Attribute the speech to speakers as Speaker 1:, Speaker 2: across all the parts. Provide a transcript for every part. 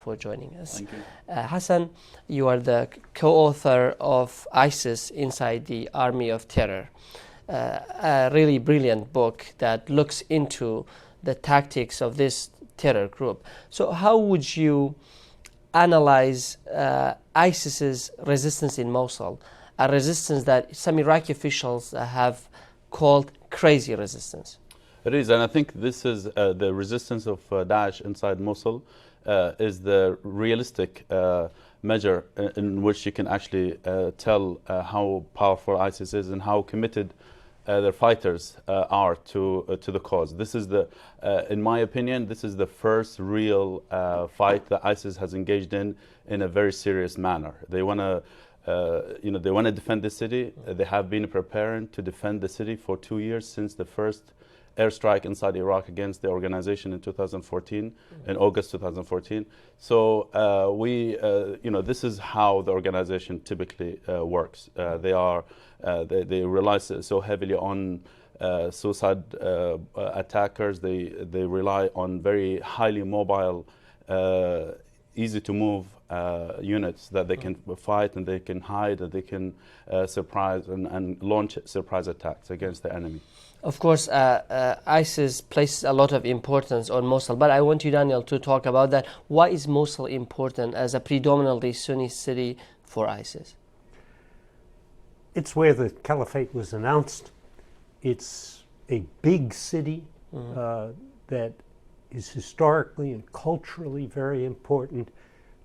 Speaker 1: for joining us.
Speaker 2: Thank you.
Speaker 1: Hassan, you are the co-author of ISIS Inside the Army of Terror, a really brilliant book that looks into the tactics of this terror group. So how would you analyze ISIS's resistance in Mosul, a resistance that some Iraqi officials have called crazy resistance?
Speaker 2: It is, and I think this is the resistance of Daesh inside Mosul is the realistic measure in which you can actually tell how powerful ISIS is and how committed their fighters are to the cause. This is in my opinion, this is the first real fight that ISIS has engaged in a very serious manner. They want to, they want to defend the city. They have been preparing to defend the city for 2 years since the first airstrike inside Iraq against the organization in 2014, in August 2014. So this is how the organization typically works. They rely so heavily on suicide attackers. They rely on very highly mobile, easy to move units that they can fight and they can hide and they can surprise and launch surprise attacks against the enemy.
Speaker 1: Of course, ISIS places a lot of importance on Mosul, but I want you, Daniel, to talk about that. Why is Mosul important as a predominantly Sunni city for ISIS?
Speaker 3: It's where the caliphate was announced. It's a big city that is historically and culturally very important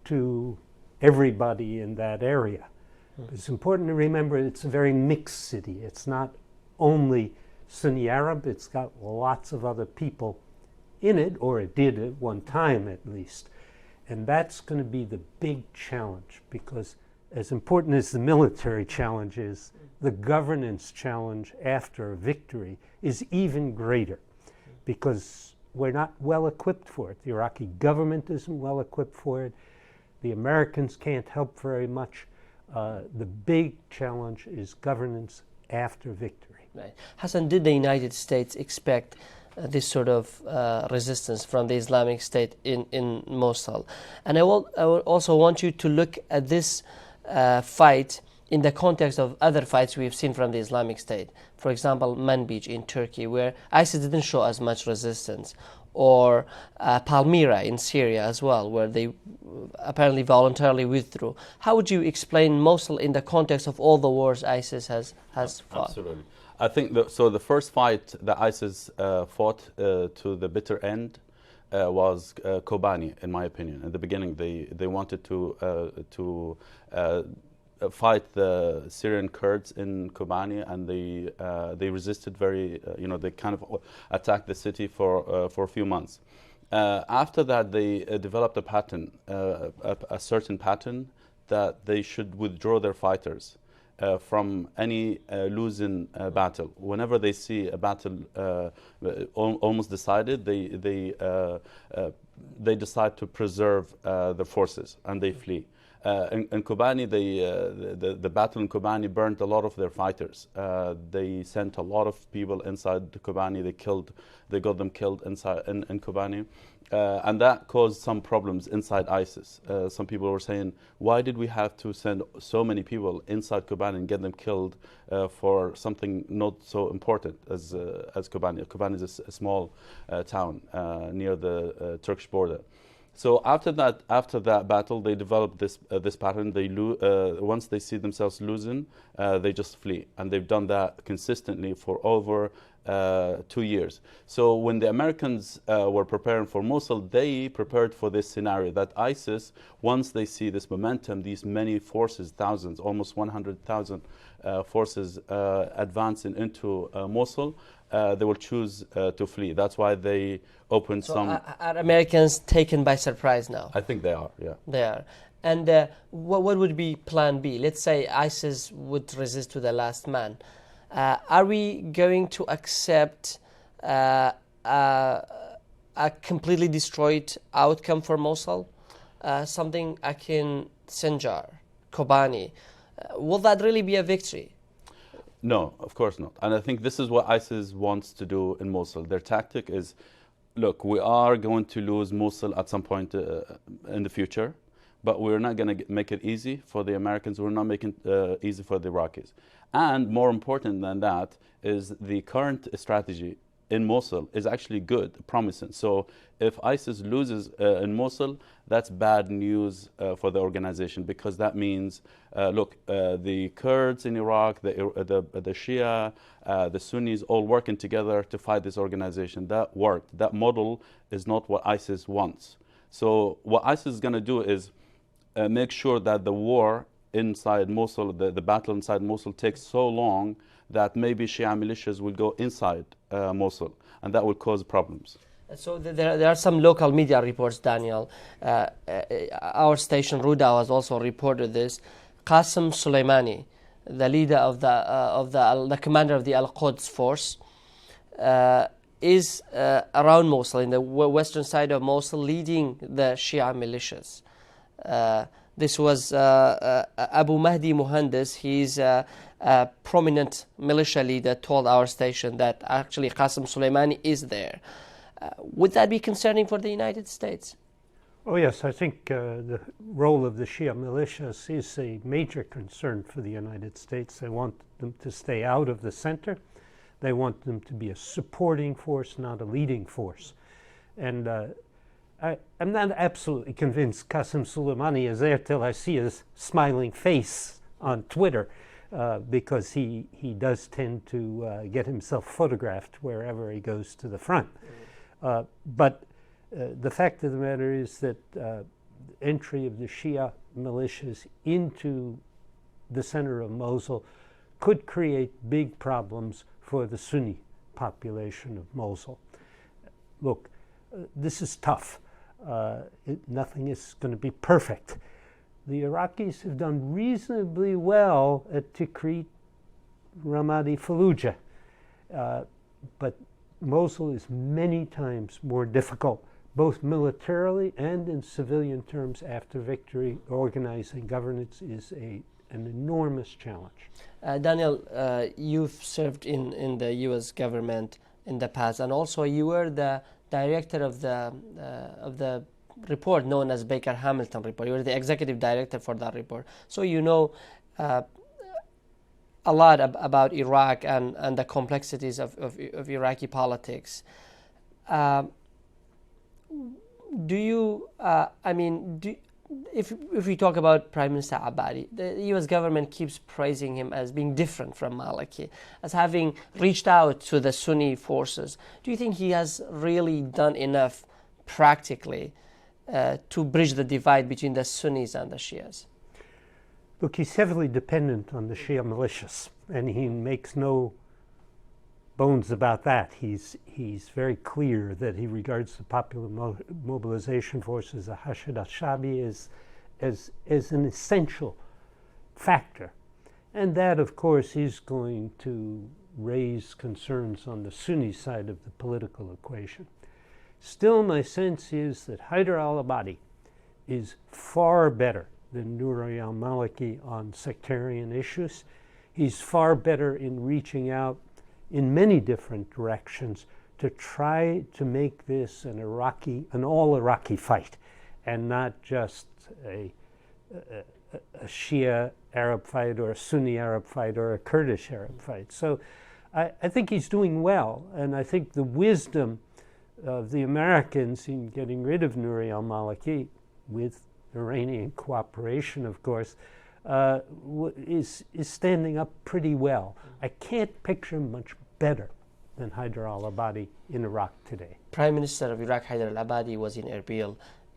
Speaker 3: to everybody in that area. It's important to remember it's a very mixed city. It's not only Sunni Arab, it's got lots of other people in it, or it did at one time at least. And that's going to be the big challenge, because as important as the military challenge is, the governance challenge after a victory is even greater, because we're not well equipped for it. The Iraqi government isn't well equipped for it. The Americans can't help very much. The big challenge is governance after victory.
Speaker 1: Right. Hassan, did the United States expect this sort of resistance from the Islamic State in Mosul? And I would also want you to look at this fight in the context of other fights we've seen from the Islamic State. For example, Manbij in Turkey, where ISIS didn't show as much resistance, or Palmyra in Syria as well, where they apparently voluntarily withdrew. How would you explain Mosul in the context of all the wars ISIS has fought?
Speaker 2: Absolutely. I think the first fight that ISIS fought to the bitter end was Kobani, in my opinion. In the beginning, they wanted to fight the Syrian Kurds in Kobani, and they resisted very. They kind of attacked the city for a few months. After that, they developed a pattern, a certain pattern, that they should withdraw their fighters from any losing battle. Whenever they see a battle almost decided, they decide to preserve the forces, and they flee. In Kobani, the battle in Kobani burned a lot of their fighters. They sent a lot of people inside Kobani. They got them killed inside in Kobani. And that caused some problems inside ISIS. Some people were saying, why did we have to send so many people inside Kobani and get them killed for something not so important as Kobani? Kobani is a small town near the Turkish border. So after that battle, they developed this pattern. Once they see themselves losing, they just flee, and they've done that consistently for over 2 years. So when the Americans were preparing for Mosul, they prepared for this scenario that ISIS, once they see this momentum, these many forces, thousands, almost 100,000 forces advancing into Mosul, they will choose to flee. That's why they opened some.
Speaker 1: Are Americans taken by surprise now?
Speaker 2: I think they are, yeah.
Speaker 1: They are. And what would be plan B? Let's say ISIS would resist to the last man. Are we going to accept a completely destroyed outcome for Mosul? Something akin Sinjar, Kobani. Will that really be a victory?
Speaker 2: No, of course not. And I think this is what ISIS wants to do in Mosul. Their tactic is, Look, we are going to lose Mosul at some point in the future, but we're not going to make it easy for the Americans. We're not making it easy for the Iraqis. And more important than that is the current strategy in Mosul is actually good, promising. So if ISIS loses in Mosul, that's bad news for the organization, because that means, look, the Kurds in Iraq, the Shia, the Sunnis, all working together to fight this organization. That worked. That model is not what ISIS wants. So what ISIS is going to do is make sure that the war inside Mosul, the battle inside Mosul takes so long that maybe Shia militias will go inside Mosul, and that will cause problems.
Speaker 1: So there are some local media reports, Daniel. Our station Rudaw has also reported this. Qasem Soleimani, the leader of the commander of the Al-Quds force, is around Mosul, in the western side of Mosul, leading the Shia militias. This was Abu Mahdi Muhandis. He's a prominent militia leader, told our station that actually Qasem Soleimani is there. Would that be concerning for the United States?
Speaker 3: Oh yes, I think the role of the Shia militias is a major concern for the United States. They want them to stay out of the center. They want them to be a supporting force, not a leading force. And I'm not absolutely convinced Qasem Soleimani is there till I see his smiling face on Twitter, because he does tend to get himself photographed wherever he goes to the front. But the fact of the matter is that entry of the Shia militias into the center of Mosul could create big problems for the Sunni population of Mosul. Look, this is tough. Nothing is going to be perfect. The Iraqis have done reasonably well at Tikrit, Ramadi, Fallujah, but Mosul is many times more difficult, both militarily and in civilian terms. After victory, organizing governance is an enormous challenge.
Speaker 1: Daniel, you've served in the U.S. government in the past, and also you were the director of the report known as Baker-Hamilton report. You were the executive director for that report, so you know a lot about Iraq and the complexities of Iraqi politics. Do you, if we talk about Prime Minister Abadi, the U.S. government keeps praising him as being different from Maliki, as having reached out to the Sunni forces. Do you think he has really done enough practically to bridge the divide between the Sunnis and the Shias?
Speaker 3: Look, he's heavily dependent on the Shia militias, and he makes no bones about that. He's very clear that he regards the Popular Mobilization Forces, the Hashid al-Shabi, as an essential factor. And that, of course, is going to raise concerns on the Sunni side of the political equation. Still, my sense is that Haider al-Abadi is far better than Nouri al-Maliki on sectarian issues. He's far better in reaching out in many different directions to try to make this an all-Iraqi fight, and not just a Shia Arab fight or a Sunni Arab fight or a Kurdish Arab fight. So I think he's doing well, and I think the wisdom of the Americans in getting rid of Nouri al-Maliki, with Iranian cooperation, of course, is standing up pretty well. I can't picture much better than Haider al-Abadi in Iraq today.
Speaker 1: Prime Minister of Iraq Haider al-Abadi was in Erbil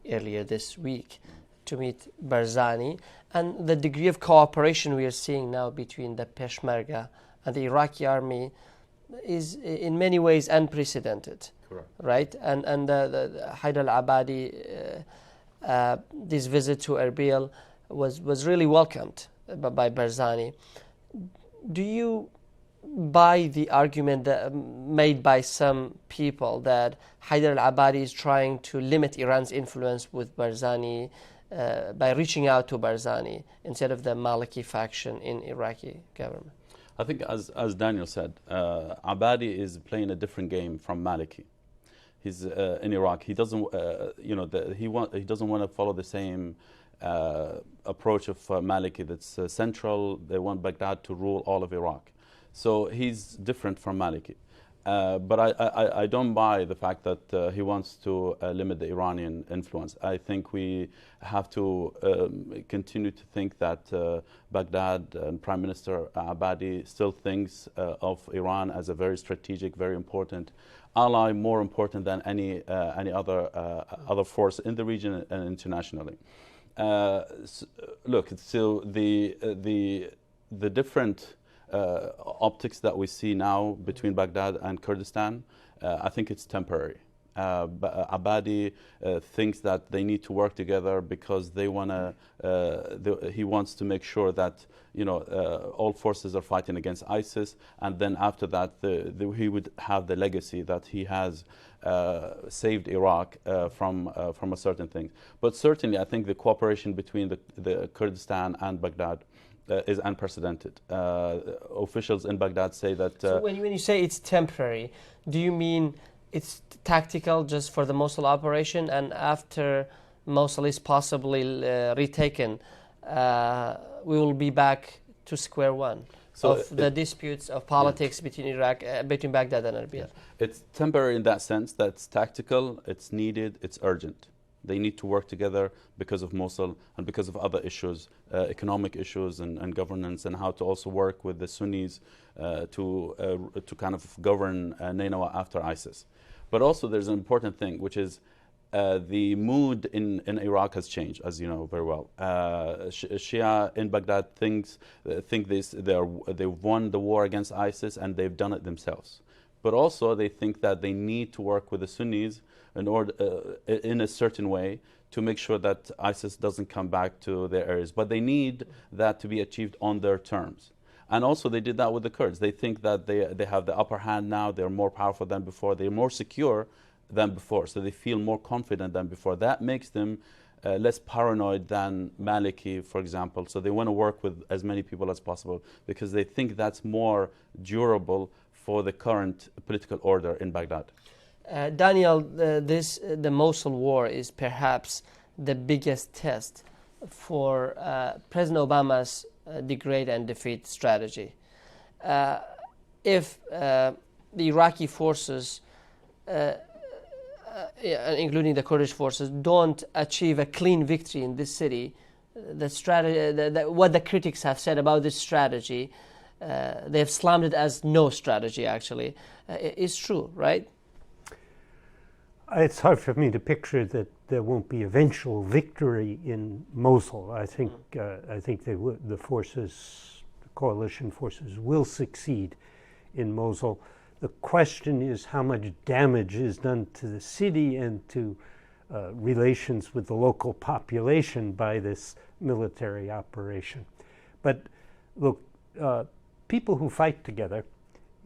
Speaker 1: earlier this week to meet Barzani, and the degree of cooperation we are seeing now between the Peshmerga and the Iraqi army is in many ways unprecedented.
Speaker 2: Correct.
Speaker 1: Right? And the Haider al-Abadi, this visit to Erbil was really welcomed by Barzani. Do you buy the argument that made by some people that Haider al-Abadi is trying to limit Iran's influence with Barzani by reaching out to Barzani instead of the Maliki faction in Iraqi government?
Speaker 2: I think, as Daniel said, Abadi is playing a different game from Maliki. He's in Iraq. He doesn't, he doesn't want to follow the same approach of Maliki that's central. They want Baghdad to rule all of Iraq. So he's different from Maliki. But I don't buy the fact that he wants to limit the Iranian influence. I think we have to continue to think that Baghdad and Prime Minister Abadi still thinks of Iran as a very strategic, very important ally, more important than any other force in the region and internationally. Look, so the different optics that we see now between Baghdad and Kurdistan, I think it's temporary. Abadi thinks that they need to work together because they he wants to make sure that all forces are fighting against ISIS, and then after that he would have the legacy that he has saved Iraq from a certain thing. But certainly, I think the cooperation between the Kurdistan and Baghdad is unprecedented. Officials in Baghdad say that.
Speaker 1: So when you say it's temporary, do you mean it's tactical just for the Mosul operation, and after Mosul is possibly retaken, we will be back to square one of the disputes of politics between Baghdad and Erbil?
Speaker 2: Yeah. It's temporary in that sense. That's tactical. It's needed. It's urgent. They need to work together because of Mosul and because of other issues, economic issues and governance, and how to also work with the Sunnis to kind of govern Nineveh after ISIS. But also there's an important thing, which is the mood in Iraq has changed, as you know very well. Shia in Baghdad think they've won the war against ISIS and they've done it themselves. But also they think that they need to work with the Sunnis in order, in a certain way, to make sure that ISIS doesn't come back to their areas. But they need that to be achieved on their terms. And also they did that with the Kurds. They think that they have the upper hand now. They're more powerful than before. They're more secure than before. So they feel more confident than before. That makes them less paranoid than Maliki, for example. So they want to work with as many people as possible because they think that's more durable for the current political order in Baghdad.
Speaker 1: Daniel, the Mosul war is perhaps the biggest test for President Obama's degrade and defeat strategy. If the Iraqi forces, including the Kurdish forces, don't achieve a clean victory in this city, the strategy, what the critics have said about this strategy, they have slammed it as no strategy, actually, is true, right?
Speaker 3: It's hard for me to picture that there won't be eventual victory in Mosul. I think the forces, the coalition forces, will succeed in Mosul. The question is how much damage is done to the city and to relations with the local population by this military operation. But look, people who fight together,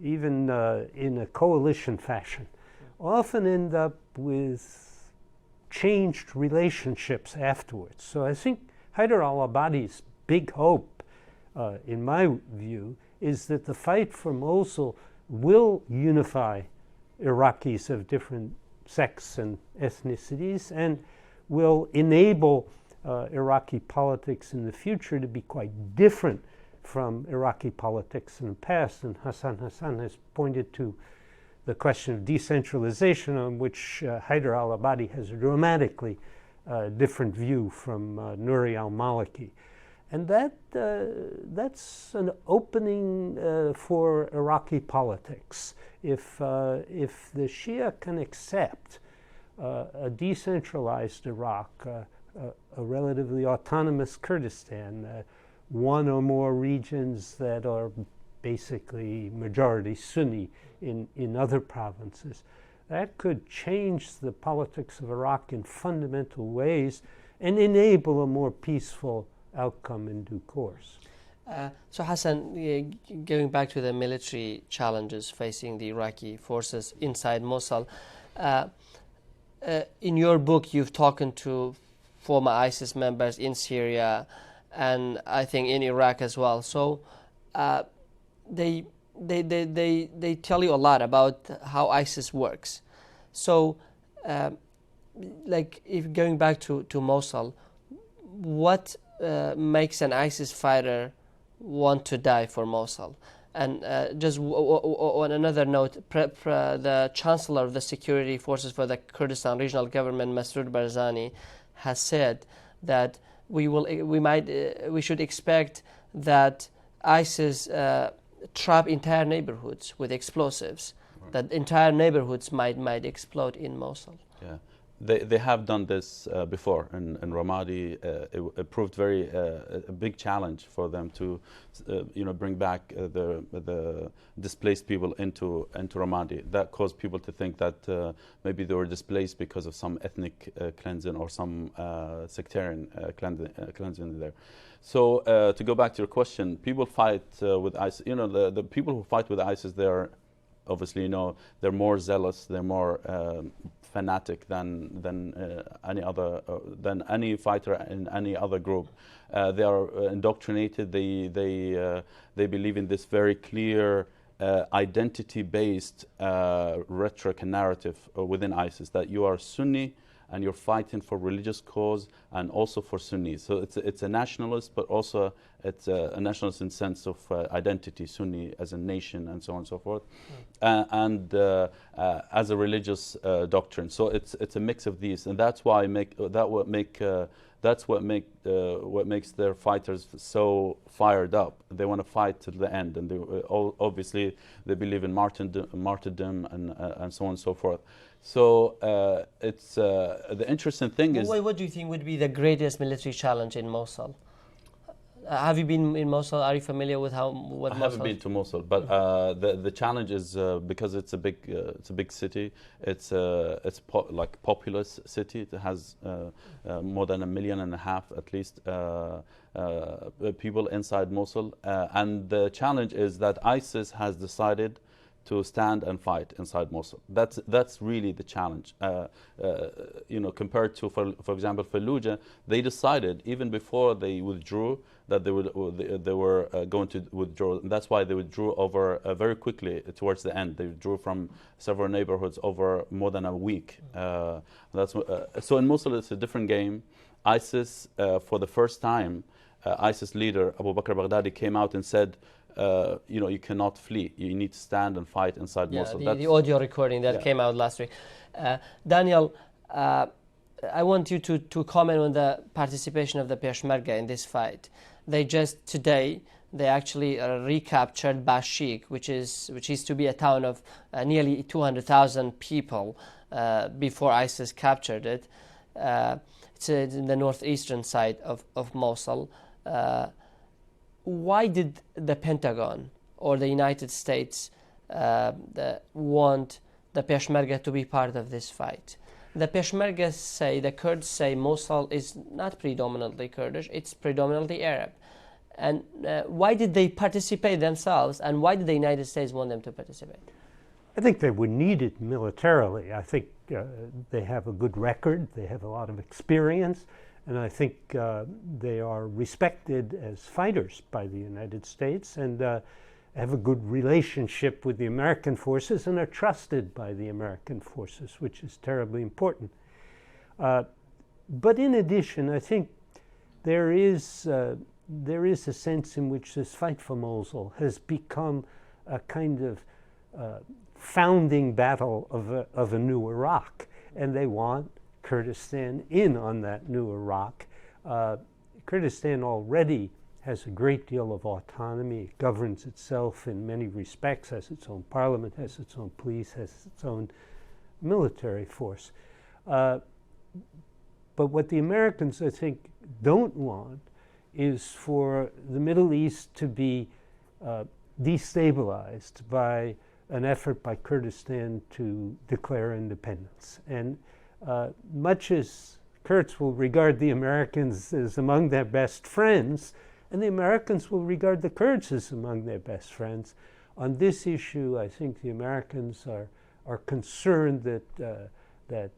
Speaker 3: even in a coalition fashion, often end up with changed relationships afterwards. So I think Haider al-Abadi's big hope, in my view, is that the fight for Mosul will unify Iraqis of different sects and ethnicities and will enable Iraqi politics in the future to be quite different from Iraqi politics in the past. And Hassan has pointed to the question of decentralization, on which Haider al-Abadi has a dramatically different view from Nouri al-Maliki. And that's an opening for Iraqi politics. If the Shia can accept a decentralized Iraq, a relatively autonomous Kurdistan, one or more regions that are basically majority Sunni in other provinces, that could change the politics of Iraq in fundamental ways and enable a more peaceful outcome in due course.
Speaker 1: So Hassan, going back to the military challenges facing the Iraqi forces inside Mosul, in your book you've talked to former ISIS members in Syria and I think in Iraq as well. So they tell you a lot about how ISIS works. So like if going back to Mosul, what makes an ISIS fighter want to die for Mosul? And just on another note, the Chancellor of the Security Forces for the Kurdistan Regional Government, Masroor Barzani, has said that we should expect that ISIS trap entire neighborhoods with explosives. Right. That entire neighborhoods might explode in Mosul.
Speaker 2: Yeah. They have done this before in Ramadi. It proved a big challenge for them to, bring back the displaced people into Ramadi. That caused people to think that maybe they were displaced because of some ethnic cleansing or some sectarian cleansing there. So to go back to your question, people fight with ISIS. The people who fight with ISIS, they are obviously, they're more zealous, they're more fanatic than any fighter in any other group. They are indoctrinated. They believe in this very clear identity-based rhetoric and narrative within ISIS, that you are Sunni and you're fighting for religious cause and also for Sunnis. So it's a nationalist, but also it's a nationalist in sense of identity, Sunni as a nation, and so on and so forth, and as a religious doctrine. So it's a mix of these, and that's why what makes their fighters so fired up. They want to fight to the end, and obviously they believe in martyrdom and so on and so forth. So it's the interesting thing is.
Speaker 1: What do you think would be the greatest military challenge in Mosul? Have you been in Mosul? Are you familiar with what Mosul?
Speaker 2: I haven't been to Mosul, but the challenge is because it's a big city. It's like populous city. It has more than 1.5 million at least people inside Mosul, and the challenge is that ISIS has decided to stand and fight inside Mosul. That's really the challenge. Compared to, for example, Fallujah, they decided even before they withdrew that they were going to withdraw. And that's why they withdrew over very quickly towards the end. They withdrew from several neighborhoods over more than a week. So in Mosul, it's a different game. ISIS, for the first time, ISIS leader Abu Bakr Baghdadi came out and said, you cannot flee. You need to stand and fight inside Mosul.
Speaker 1: The audio recording that came out last week. Daniel, I want you to comment on the participation of the Peshmerga in this fight. They actually recaptured Bashik, which is to be a town of nearly 200,000 people before ISIS captured it. It's in the northeastern side of Mosul. Why did the Pentagon or the United States want the Peshmerga to be part of this fight? The Kurds say Mosul is not predominantly Kurdish, it's predominantly Arab. And why did they participate themselves, and why did the United States want them to participate?
Speaker 3: I think they were needed militarily. I think they have a good record, they have a lot of experience, and I think they are respected as fighters by the United States, and have a good relationship with the American forces and are trusted by the American forces, which is terribly important. But in addition, I think there is a sense in which this fight for Mosul has become a kind of founding battle of a new Iraq, and they want Kurdistan in on that new Iraq. Kurdistan already has a great deal of autonomy. It governs itself in many respects, has its own parliament, has its own police, has its own military force. But what the Americans, I think, don't want is for the Middle East to be destabilized by an effort by Kurdistan to declare independence. And much as Kurds will regard the Americans as among their best friends, and the Americans will regard the Kurds as among their best friends, on this issue, I think the Americans are concerned that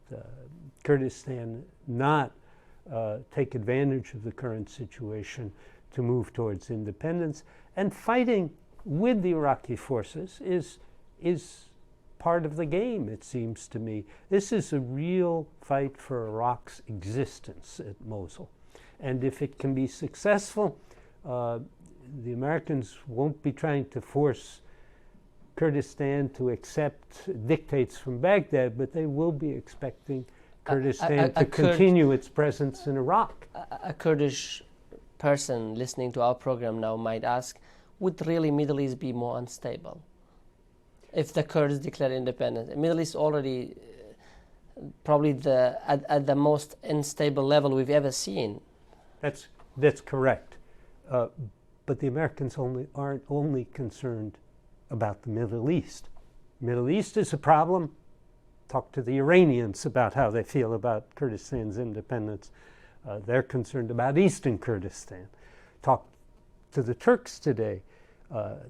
Speaker 3: Kurdistan not take advantage of the current situation to move towards independence. And fighting with the Iraqi forces is part of the game, it seems to me. This is a real fight for Iraq's existence at Mosul. And if it can be successful, the Americans won't be trying to force Kurdistan to accept dictates from Baghdad, but they will be expecting Kurdistan to continue its presence in Iraq.
Speaker 1: A Kurdish person listening to our program now might ask, would really Middle East be more unstable if the Kurds declare independence? The Middle East already probably at the most unstable level we've ever seen.
Speaker 3: That's correct. But the Americans aren't only concerned about the Middle East. Middle East is a problem. Talk to the Iranians about how they feel about Kurdistan's independence. They're concerned about Eastern Kurdistan. Talk to the Turks today,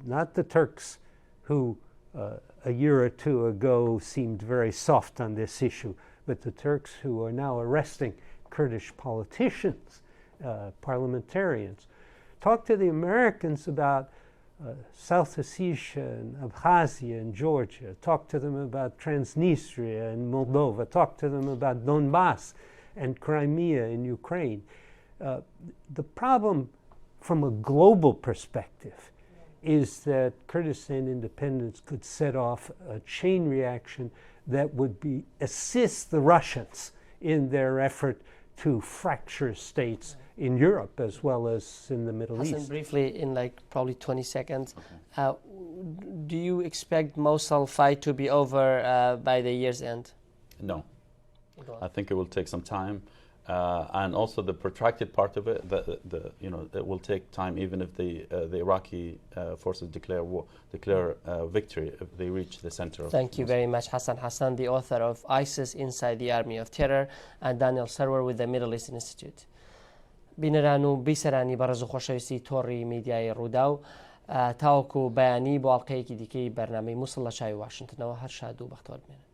Speaker 3: not the Turks who a year or two ago seemed very soft on this issue, but the Turks who are now arresting Kurdish politicians, parliamentarians. Talk to the Americans about South Ossetia and Abkhazia and Georgia. Talk to them about Transnistria and Moldova. Talk to them about Donbass and Crimea in Ukraine. The problem from a global perspective is that Kurdistan independence could set off a chain reaction that would assist the Russians in their effort to fracture states in Europe as well as in the Middle
Speaker 1: Hassan,
Speaker 3: East.
Speaker 1: briefly, in like probably 20 seconds, do you expect Mosul fight to be over by the year's end?
Speaker 2: No. I think it will take some time. And also the protracted part of it, it will take time even if the Iraqi forces declare victory if they reach the center.
Speaker 1: Thank you very much, Hassan. Hassan, the author of ISIS Inside the Army of Terror, and Daniel Serwer with the Middle East Institute. بینەران و بیسەرانی بەڕێز و خۆشەویستی تۆڕی میدیای ڕووداو تاوەکو بەیانی بۆ ئاڵلقەیەکی دیکەی بەرنامەی مووسڵ لە چاوی واشنگتنەوە هەر شاد و بەختەوەر بمێنن.